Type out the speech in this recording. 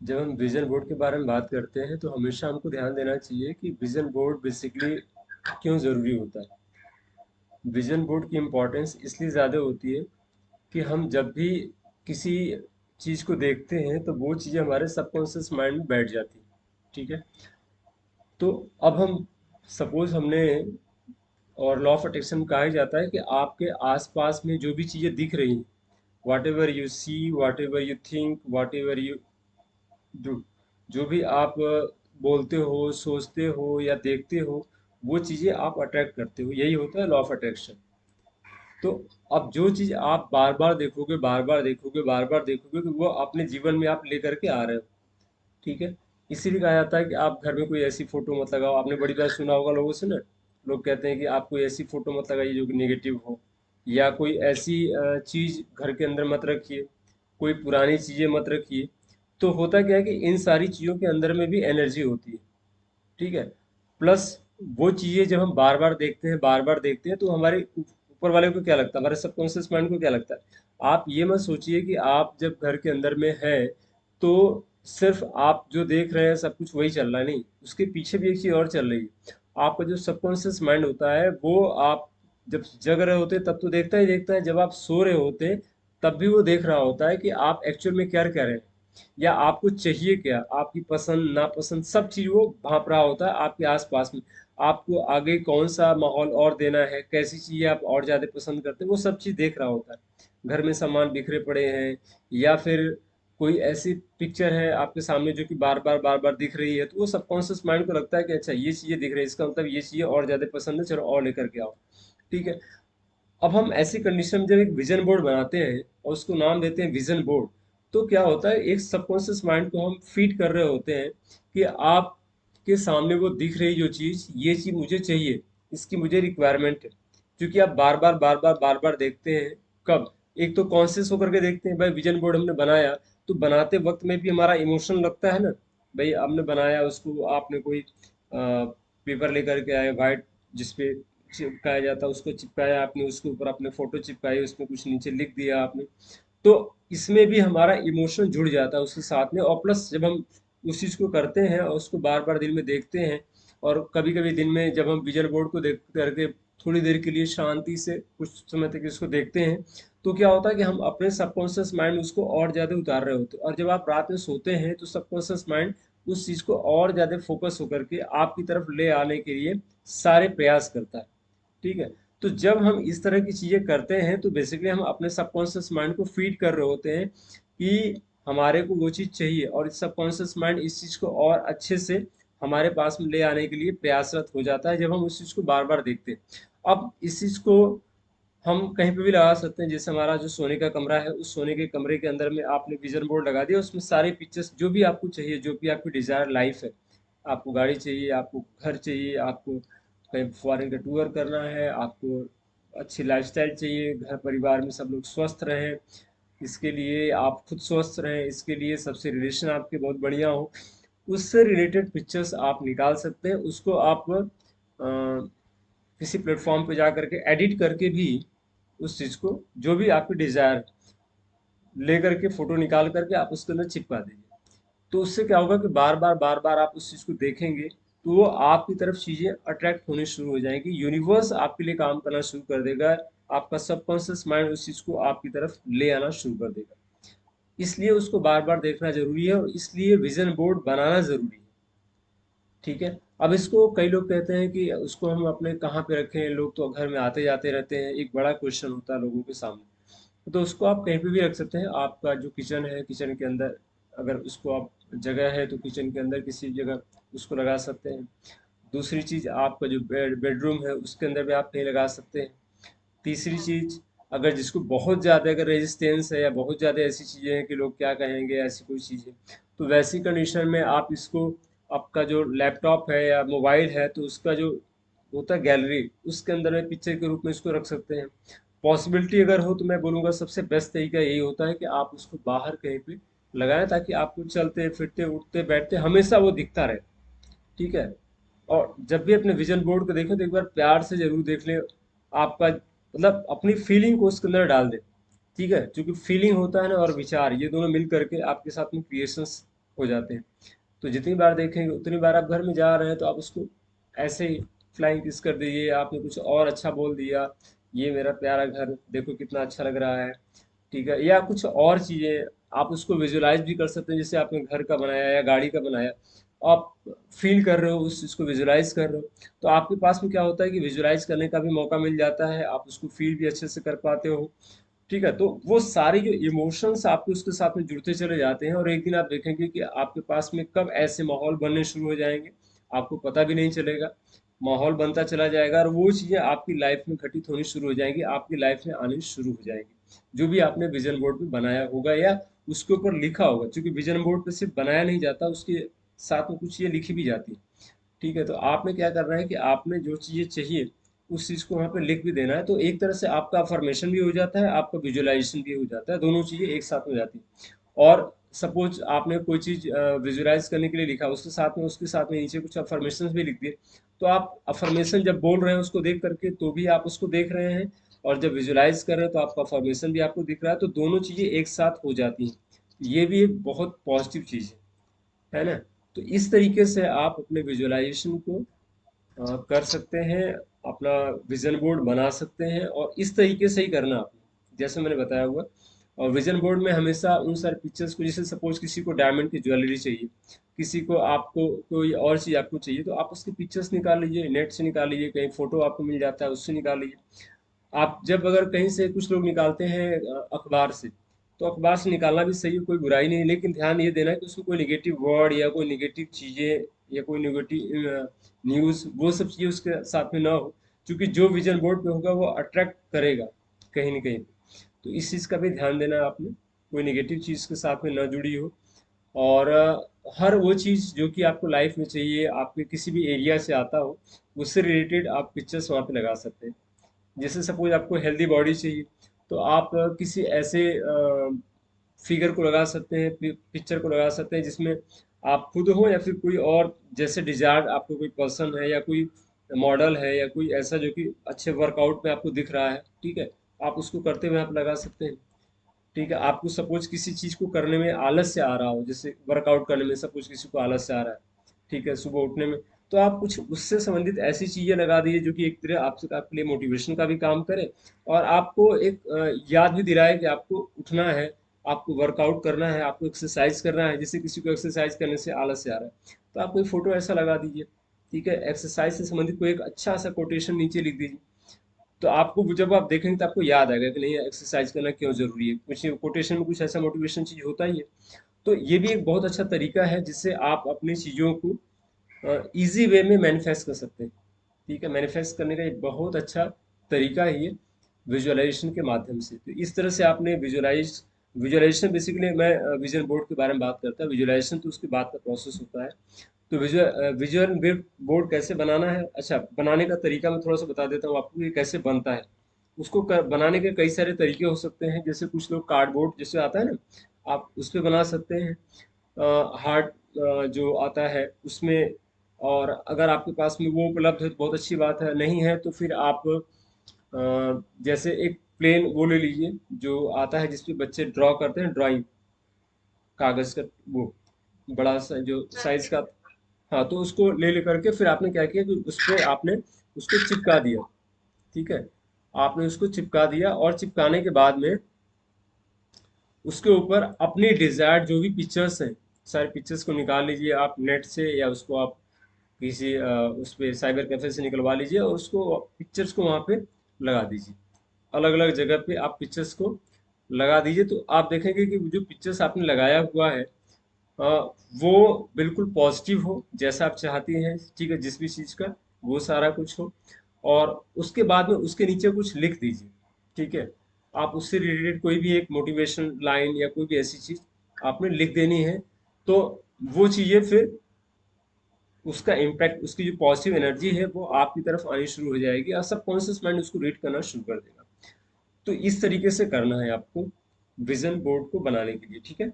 जब हम vision board के बारे में बात करते हैं तो हमेशा हमको ध्यान देना चाहिए कि विजन बोर्ड बेसिकली क्यों ज़रूरी होता है। विजन बोर्ड की इम्पोर्टेंस इसलिए ज़्यादा होती है कि हम जब भी किसी चीज़ को देखते हैं तो वो चीज़ें हमारे सबकॉन्शियस माइंड में बैठ जाती हैं। ठीक है। तो अब हम सपोज हमने, और लॉ ऑफ अट्रैक्शन में कहा ही जाता है कि आपके आसपास में जो भी चीज़ें दिख रही हैं, whatever you see, whatever you think, whatever you do, जो भी आप बोलते हो, सोचते हो या देखते हो, वो चीज़ें आप अट्रैक्ट करते हो। यही होता है लॉ ऑफ अट्रैक्शन। तो अब जो चीज़ आप बार बार देखोगे, बार बार देखोगे, बार बार देखोगे, तो वो अपने जीवन में आप लेकर के आ रहे हो। ठीक है। इसीलिए कहा जाता है कि आप घर में कोई ऐसी फोटो मत लगाओ। आपने बड़ी बार सुना होगा लोगों से ना, लोग कहते हैं कि आप कोई ऐसी फोटो मत लगाइए जो कि नेगेटिव हो, या कोई ऐसी चीज घर के अंदर मत रखिए, कोई पुरानी चीजें मत रखिए। तो होता क्या है कि इन सारी चीजों के अंदर में भी एनर्जी होती है। ठीक है। प्लस वो चीजें जब हम बार बार देखते हैं, बार बार देखते हैं, तो हमारे ऊपर वाले को क्या लगता है, हमारे सबकॉन्शियस माइंड को क्या लगता है। आप ये मत सोचिए कि आप जब घर के अंदर में है तो सिर्फ आप जो देख रहे हैं सब कुछ वही चल रहा है। नहीं, उसके पीछे भी एक चीज और चल रही है। आपका जो सबकॉन्शियस माइंड होता है वो, आप जब जग रहे होते हैं तब तो देखता ही देखता है, जब आप सो रहे होते हैं तब भी वो देख रहा होता है कि आप एक्चुअल में क्या कर रहे हैं, या आपको चाहिए क्या, आपकी पसंद नापसंद सब चीज वो भांप रहा होता है आपके आसपास में। आपको आगे कौन सा माहौल और देना है, कैसी चीजें आप और ज्यादा पसंद करते हैं, वो सब चीज देख रहा होता है। घर में सामान बिखरे पड़े हैं, या फिर कोई ऐसी पिक्चर है आपके सामने जो कि बार बार बार बार दिख रही है, तो वो सबकॉन्शियस माइंड को लगता है कि अच्छा ये चीजें दिख रही है, इसका मतलब ये चीजें और ज्यादा पसंद है, चलो और लेकर के आओ। ठीक है। अब हम ऐसी कंडीशन में जब एक विजन बोर्ड बनाते हैं और उसको नाम देते हैं विजन बोर्ड, तो क्या होता है, एक सबकॉन्शियस माइंड को हम फीड कर रहे होते हैं कि आपके सामने वो दिख रही जो चीज़, ये चीज़ मुझे चाहिए, इसकी मुझे रिक्वायरमेंट है। क्योंकि आप बार बार बार बार बार बार देखते हैं। कब? एक तो कॉन्शियस होकर के देखते हैं, भाई विजन बोर्ड हमने बनाया, तो बनाते वक्त में भी हमारा इमोशन लगता है ना। भाई हमने बनाया उसको, आपने कोई पेपर लेकर के आए वाइट, जिसपे चिपकाया जाता है, उसको चिपकाया आपने, उसके ऊपर आपने फोटो चिपकाई, उसमें कुछ नीचे लिख दिया आपने। तो इसमें भी हमारा इमोशन जुड़ जाता है उसके साथ में। और प्लस जब हम उस चीज़ को करते हैं और उसको बार बार दिन में देखते हैं, और कभी कभी दिन में जब हम विजन बोर्ड को देख करके थोड़ी देर के लिए शांति से कुछ समय तक इसको देखते हैं, तो क्या होता है कि हम अपने सबकॉन्शियस माइंड उसको और ज़्यादा उतार रहे होते हैं। और जब आप रात में सोते हैं तो सबकॉन्शियस माइंड उस चीज़ को और ज़्यादा फोकस होकर के आपकी तरफ ले आने के लिए सारे प्रयास करता है। ठीक है। तो जब हम इस तरह की चीज़ें करते हैं तो बेसिकली हम अपने सबकॉन्शियस माइंड को फीड कर रहे होते हैं कि हमारे को वो चीज़ चाहिए, और सबकॉन्शियस माइंड इस चीज़ को और अच्छे से हमारे पास में ले आने के लिए प्रयासरत हो जाता है जब हम उस चीज़ को बार बार देखते हैं। अब इस चीज़ को हम कहीं पे भी लगा सकते हैं। जैसे हमारा जो सोने का कमरा है, उस सोने के कमरे के अंदर में आपने विजन बोर्ड लगा दिया, उसमें सारे पिक्चर्स जो भी आपको चाहिए, जो भी आपकी डिजायर लाइफ है, आपको गाड़ी चाहिए, आपको घर चाहिए, आपको कहीं फॉरेन का टूर करना है, आपको अच्छी लाइफस्टाइल चाहिए, घर परिवार में सब लोग स्वस्थ रहें, इसके लिए आप खुद स्वस्थ रहें, इसके लिए सबसे रिलेशन आपके बहुत बढ़िया हो, उससे रिलेटेड पिक्चर्स आप निकाल सकते हैं। उसको आप किसी प्लेटफॉर्म पे जा करके एडिट करके भी उस चीज़ को, जो भी आपकी डिज़ायर, ले करके फोटो निकाल करके आप उसके अंदर चिपका दीजिए। तो उससे क्या होगा कि बार बार आप उस चीज़ को देखेंगे तो वो आपकी तरफ चीज़ें अट्रैक्ट होनी शुरू हो जाएंगी, यूनिवर्स आपके लिए काम करना शुरू कर देगा, आपका सबकॉन्शियस माइंड उस चीज़ को आपकी तरफ ले आना शुरू कर देगा। इसलिए उसको बार बार देखना जरूरी है, और इसलिए विजन बोर्ड बनाना जरूरी है। ठीक है। अब इसको कई लोग कहते हैं कि उसको हम अपने कहाँ पे रखें, लोग तो घर में आते जाते रहते हैं, एक बड़ा क्वेश्चन होता है लोगों के सामने। तो उसको आप कहीं पे भी रख सकते हैं। आपका जो किचन है, किचन के अंदर अगर उसको आप, जगह है तो किचन के अंदर किसी जगह उसको लगा सकते हैं। दूसरी चीज़, आपका जो बेडरूम है उसके अंदर भी आप कहीं लगा सकते हैं। तीसरी चीज़, अगर जिसको बहुत ज़्यादा अगर रेजिस्टेंस है, या बहुत ज़्यादा ऐसी चीज़ें हैं कि लोग क्या कहेंगे, ऐसी कोई चीज़ें, तो वैसी कंडीशन में आप इसको, आपका जो लैपटॉप है या मोबाइल है, तो उसका जो होता है गैलरी, उसके अंदर में पिक्चर के रूप में इसको रख सकते हैं। पॉसिबिलिटी अगर हो तो मैं बोलूँगा सबसे बेस्ट तरीका यही होता है कि आप उसको बाहर कहीं पे लगाएं, ताकि आपको चलते फिरते उठते बैठते हमेशा वो दिखता रहे। ठीक है। और जब भी अपने विजन बोर्ड को देखें तो एक बार प्यार से जरूर देख लें। आपका मतलब अपनी फीलिंग को उसके अंदर डाल दें। ठीक है। क्योंकि फीलिंग होता है ना, और विचार, ये दोनों मिल करके आपके साथ में क्रिएशंस हो जाते हैं। तो जितनी बार देखेंगे उतनी बार आप घर में जा रहे हैं तो आप उसको ऐसे ही फ्लाइंग किस कर दीजिए, आपने कुछ और अच्छा बोल दिया, ये मेरा प्यारा घर देखो कितना अच्छा लग रहा है, ठीक है, या कुछ और चीज़ें आप उसको विजुलाइज भी कर सकते हैं, जैसे आपने घर का बनाया या गाड़ी का बनाया, आप फील कर रहे हो उस चीज़ को, विजुलाइज कर रहे हो, तो आपके पास में क्या होता है कि विजुलाइज करने का भी मौका मिल जाता है, आप उसको फील भी अच्छे से कर पाते हो। ठीक है, तो वो सारी जो इमोशंस आपके उसके साथ में जुड़ते चले जाते हैं, और एक दिन आप देखेंगे कि आपके पास में कब ऐसे माहौल बनने शुरू हो जाएंगे, आपको पता भी नहीं चलेगा, माहौल बनता चला जाएगा और वो चीज़ें आपकी लाइफ में घटित होनी शुरू हो जाएंगी, आपकी लाइफ में आनी शुरू हो जाएगी, जो भी आपने विजन बोर्ड पे बनाया होगा या उसके ऊपर लिखा होगा, क्योंकि विजन बोर्ड पे सिर्फ बनाया नहीं जाता, उसके साथ में कुछ चीज़ें लिखी भी जाती है। ठीक है, तो आपने क्या करना है कि आपने जो चीज़ें चाहिए उस चीज़ को वहाँ पे लिख भी देना है, तो एक तरह से आपका अफर्मेशन भी हो जाता है, आपका विजुअलाइजेशन भी हो जाता है, दोनों चीज़ें एक साथ हो जाती हैं। और सपोज आपने कोई चीज़ विजुअलाइज करने के लिए लिखा, उसके साथ में नीचे कुछ अफर्मेशन भी लिख दिए, तो आप अफर्मेशन जब बोल रहे हैं उसको देख करके तो भी आप उसको देख रहे हैं, और जब विजुअलाइज कर रहे हैं तो आपका अफर्मेशन भी आपको दिख रहा है, तो दोनों चीज़ें एक साथ हो जाती हैं। ये भी एक बहुत पॉजिटिव चीज़ है ना? तो इस तरीके से आप अपने विजुअलाइजेशन को कर सकते हैं, अपना विजन बोर्ड बना सकते हैं, और इस तरीके से ही करना आपने जैसे मैंने बताया हुआ। और विजन बोर्ड में हमेशा उन सारे पिक्चर्स को, जैसे सपोज किसी को डायमंड की ज्वेलरी चाहिए, किसी को आपको कोई और चीज़ आपको चाहिए, तो आप उसकी पिक्चर्स निकाल लीजिए, नेट से निकाल लीजिए, कहीं फोटो आपको मिल जाता है उससे निकाल लीजिए। आप जब अगर कहीं से, कुछ लोग निकालते हैं अखबार से, तो अखबार से निकालना भी सही है, कोई बुराई नहीं है, लेकिन ध्यान ये देना है कि उसमें कोई निगेटिव वर्ड या कोई निगेटिव चीज़ें या कोई निगेटिव न्यूज़, वो सब चीज़ें उसके साथ में ना हो, क्योंकि जो विजन बोर्ड पे होगा वो अट्रैक्ट करेगा कहीं ना कहीं। तो इस चीज़ का भी ध्यान देना है आपने, कोई निगेटिव चीज़ के साथ में ना जुड़ी हो। और हर वो चीज़ जो कि आपको लाइफ में चाहिए, आपके किसी भी एरिया से आता हो, उससे रिलेटेड आप पिक्चर्स वहाँ पे लगा सकते हैं। जैसे सपोज आपको हेल्दी बॉडी चाहिए, तो आप किसी ऐसे फिगर को लगा सकते हैं, पिक्चर को लगा सकते हैं जिसमें आप खुद हो या फिर कोई और, जैसे डिजायर्ड आपको कोई पर्सन है या कोई मॉडल है या कोई ऐसा जो कि अच्छे वर्कआउट में आपको दिख रहा है, ठीक है, आप उसको करते हुए आप लगा सकते हैं। ठीक है, आपको सपोज किसी चीज को करने में आलस से आ रहा हो, जैसे वर्कआउट करने में सपोज किसी को आलस से आ रहा है, ठीक है, सुबह उठने में, तो आप कुछ उससे संबंधित ऐसी चीजें लगा दीजिए जो कि एक तरह आपसे, आपके लिए मोटिवेशन का भी काम करे, और आपको एक याद भी दिलाए कि आपको उठना है, आपको वर्कआउट करना है, आपको एक्सरसाइज करना है, जैसे किसी को एक्सरसाइज करने से आलस से आ रहा है, तो आप कोई फोटो ऐसा लगा दीजिए। ठीक है, एक्सरसाइज से संबंधित कोई एक अच्छा सा कोटेशन नीचे लिख दीजिए, तो आपको जब आप देखेंगे तो आपको याद आएगा कि नहीं, एक्सरसाइज करना क्यों जरूरी है, कुछ कोटेशन में कुछ ऐसा मोटिवेशन चीज होता ही है। तो ये भी एक बहुत अच्छा तरीका है जिससे आप अपनी चीजों को इजी वे में मैनिफेस्ट कर सकते हैं। ठीक है, मैनिफेस्ट करने का एक बहुत अच्छा तरीका है ये, विजुअलाइजेशन के माध्यम से। तो इस तरह से आपने विजुअलाइजेशन बेसिकली, मैं विजन बोर्ड के बारे में बात करता हूँ, विजुअलाइजेशन तो उसके बाद का प्रोसेस होता है। तो विजुअल बोर्ड कैसे बनाना है, अच्छा, बनाने का तरीका मैं थोड़ा सा बता देता हूँ आपको, ये कैसे बनता है। उसको बनाने के कई सारे तरीके हो सकते हैं, जैसे कुछ लोग कार्डबोर्ड जैसे आता है ना, आप उस पे बना सकते हैं, हार्ड जो आता है उसमें। और अगर आपके पास में वो उपलब्ध है तो बहुत अच्छी बात है, नहीं है तो फिर आप जैसे एक प्लेन वो ले लीजिए जो आता है, जिसपे बच्चे ड्रॉ करते हैं, ड्राइंग कागज का, वो बड़ा सा जो साइज का। हाँ, तो उसको ले लेकर के फिर आपने क्या किया कि उस पे आपने उसको चिपका दिया। ठीक है, आपने उसको चिपका दिया, और चिपकाने के बाद में उसके ऊपर अपनी डिजायर्ड जो भी पिक्चर्स हैं, सारे पिक्चर्स को निकाल लीजिए आप नेट से, या उसको आप किसी उस पे साइबर कैफे से निकलवा लीजिए, और उसको पिक्चर्स को वहाँ पे लगा दीजिए, अलग अलग जगह पे आप पिक्चर्स को लगा दीजिए। तो आप देखेंगे कि जो पिक्चर्स आपने लगाया हुआ है अ, वो बिल्कुल पॉजिटिव हो, जैसा आप चाहती हैं, ठीक है, जिस भी चीज़ का वो सारा कुछ हो। और उसके बाद में उसके नीचे कुछ लिख दीजिए। ठीक है, आप उससे रिलेटेड कोई भी एक मोटिवेशन लाइन या कोई भी ऐसी चीज़ आपने लिख देनी है, तो वो चीज़ें फिर उसका इम्पैक्ट, उसकी जो पॉजिटिव एनर्जी है वो आपकी तरफ आनी शुरू हो जाएगी, और सबकॉन्शियस माइंड उसको रीड करना शुरू कर देगा। तो इस तरीके से करना है आपको विजन बोर्ड को बनाने के लिए। ठीक है।